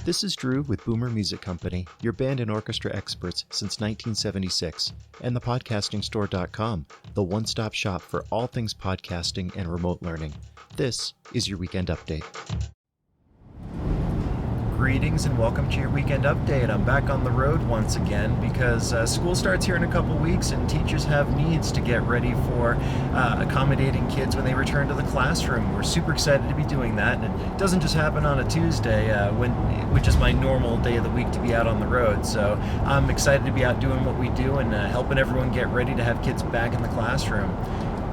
This is Drew with Boomer Music Company, your band and orchestra experts since 1976, and thepodcastingstore.com, the one-stop shop for all things podcasting and remote learning. This is your Weekend Update. Greetings and welcome to your Weekend Update. I'm back on the road once again because school starts here in a couple weeks and teachers have needs to get ready for accommodating kids when they return to the classroom. We're super excited to be doing that, and it doesn't just happen on a Tuesday, which is my normal day of the week to be out on the road. So I'm excited to be out doing what we do and helping everyone get ready to have kids back in the classroom.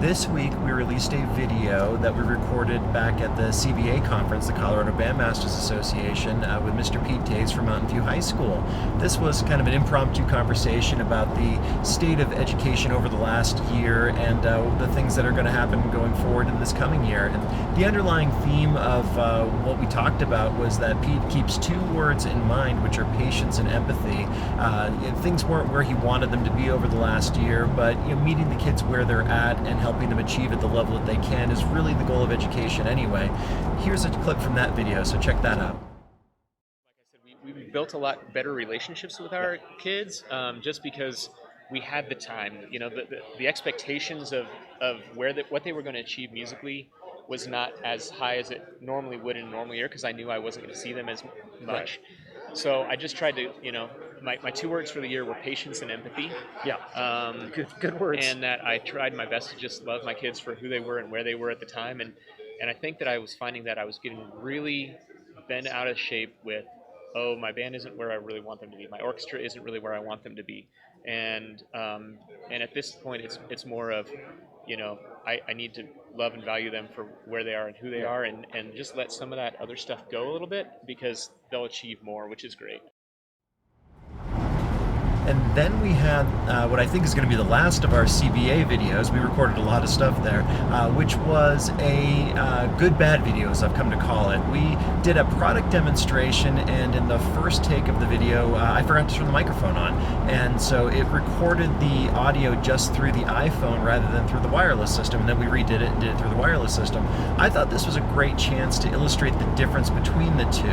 This week, we released a video that we recorded back at the CBA conference, the Colorado Bandmasters Association, with Mr. Pete Toews from Mountain View High School. This was kind of an impromptu conversation about the state of education over the last year and the things that are going to happen going forward in this coming year. And the underlying theme of what we talked about was that Pete keeps two words in mind, which are patience and empathy. Things weren't where he wanted them to be over the last year, but meeting the kids where they're at and helping them achieve at the level that they can is really the goal of education anyway. Here's a clip from that video, so check that out. Like I said, we built a lot better relationships with our kids just because we had the time. The expectations of what they were going to achieve musically was not as high as it normally would in a normal year because I knew I wasn't going to see them as much. Right. So I just tried to, my two words for the year were patience and empathy. Yeah, good words. And that I tried my best to just love my kids for who they were and where they were at the time. And I think that I was finding that I was getting really bent out of shape with, my band isn't where I really want them to be. My orchestra isn't really where I want them to be. And at this point, it's more of, I need to love and value them for where they are and who they are, and just let some of that other stuff go a little bit because they'll achieve more, which is great. And then we had what I think is going to be the last of our CBA videos. We recorded a lot of stuff there, which was a good-bad video, as I've come to call it. We did a product demonstration, and in the first take of the video, I forgot to turn the microphone on. And so it recorded the audio just through the iPhone rather than through the wireless system, and then we redid it and did it through the wireless system. I thought this was a great chance to illustrate the difference between the two,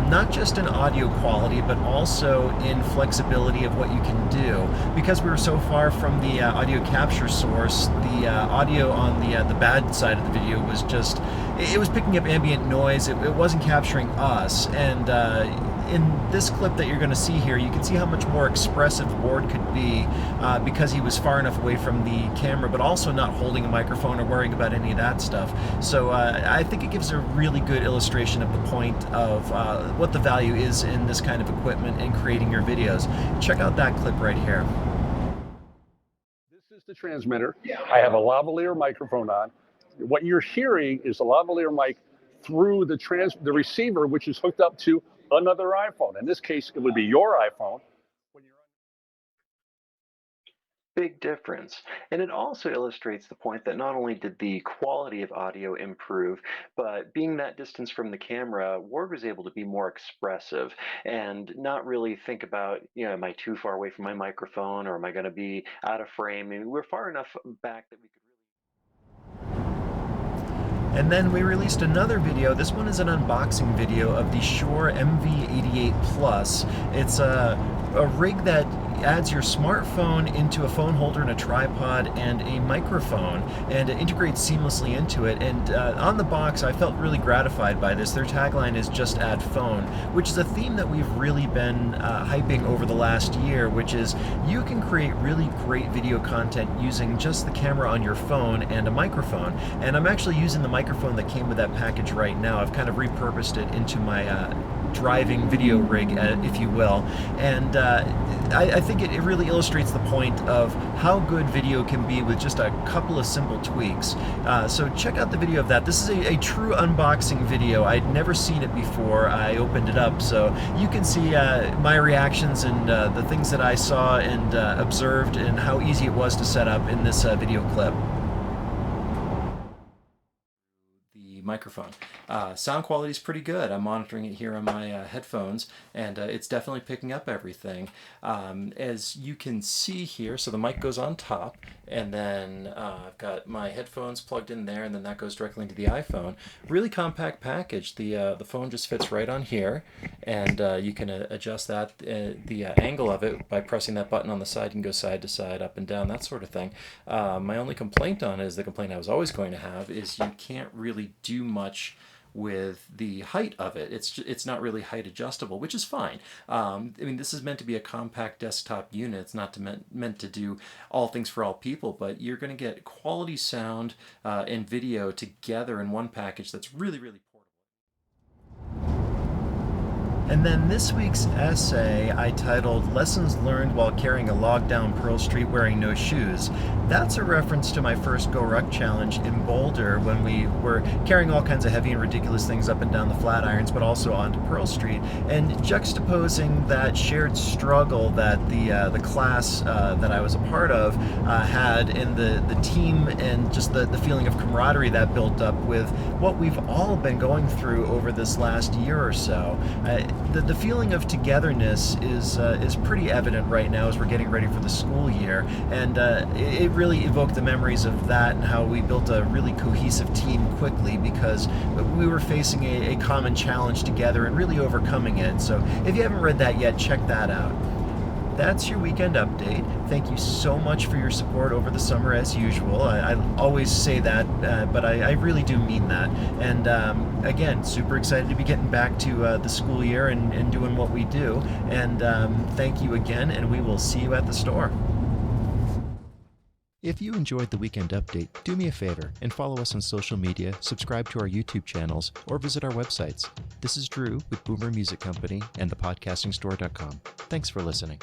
not just in audio quality, but also in flexibility of what you can do. Because we were so far from the audio capture source, the audio on the bad side of the video was just, it was picking up ambient noise, it wasn't capturing us, and in this clip that you're going to see here, you can see how much more expressive Ward could be because he was far enough away from the camera, but also not holding a microphone or worrying about any of that stuff. So I think it gives a really good illustration of the point of what the value is in this kind of equipment and creating your videos. Check out that clip right here. This is the transmitter. I have a lavalier microphone on. What you're hearing is a lavalier mic through the receiver, which is hooked up to another iPhone. In this case, it would be your iPhone. Big difference. And it also illustrates the point that not only did the quality of audio improve, but being that distance from the camera, Ward was able to be more expressive and not really think about, am I too far away from my microphone or am I going to be out of frame? I mean, we're far enough back that we could And then we released another video. This one is an unboxing video of the Shure MV88 Plus. It's a rig that adds your smartphone into a phone holder and a tripod and a microphone, and it integrates seamlessly into it. And on the box, I felt really gratified by this. Their tagline is "Just Add Phone," which is a theme that we've really been hyping over the last year, which is you can create really great video content using just the camera on your phone and a microphone. And I'm actually using the microphone that came with that package right now. I've kind of repurposed it into my driving video rig, if you will. And I think it really illustrates the point of how good video can be with just a couple of simple tweaks. So check out the video of that. This is a true unboxing video. I'd never seen it before. I opened it up, so you can see my reactions and the things that I saw and observed and how easy it was to set up in this video clip. microphone. Sound quality is pretty good. I'm monitoring it here on my headphones, and it's definitely picking up everything. As you can see here, so the mic goes on top, and then I've got my headphones plugged in there, and then that goes directly into the iPhone. Really compact package. The phone just fits right on here, and you can adjust that the angle of it by pressing that button on the side. You can go side to side, up and down, that sort of thing. My only complaint on it is the complaint I was always going to have is you can't really do much with the height of it. It's not really height adjustable, which is fine. I mean, this is meant to be a compact desktop unit. It's not meant to do all things for all people, but you're going to get quality sound and video together in one package that's really, really portable. And then this week's essay I titled Lessons Learned While Carrying a Log Down Pearl Street Wearing No Shoes. That's a reference to my first Go Ruck challenge in Boulder when we were carrying all kinds of heavy and ridiculous things up and down the Flatirons, but also onto Pearl Street, and juxtaposing that shared struggle that the class that I was a part of had in the team, and just the feeling of camaraderie that built up with what we've all been going through over this last year or so. The feeling of togetherness is pretty evident right now as we're getting ready for the school year, and it really evoked the memories of that and how we built a really cohesive team quickly because we were facing a common challenge together and really overcoming it. So if you haven't read that yet, check that out. That's your weekend update. Thank you so much for your support over the summer as usual. I always say that, but I really do mean that. And again, super excited to be getting back to the school year and doing what we do. And thank you again, and we will see you at the store. If you enjoyed the Weekend Update, do me a favor and follow us on social media, subscribe to our YouTube channels, or visit our websites. This is Drew with Boomer Music Company and thepodcastingstore.com. Thanks for listening.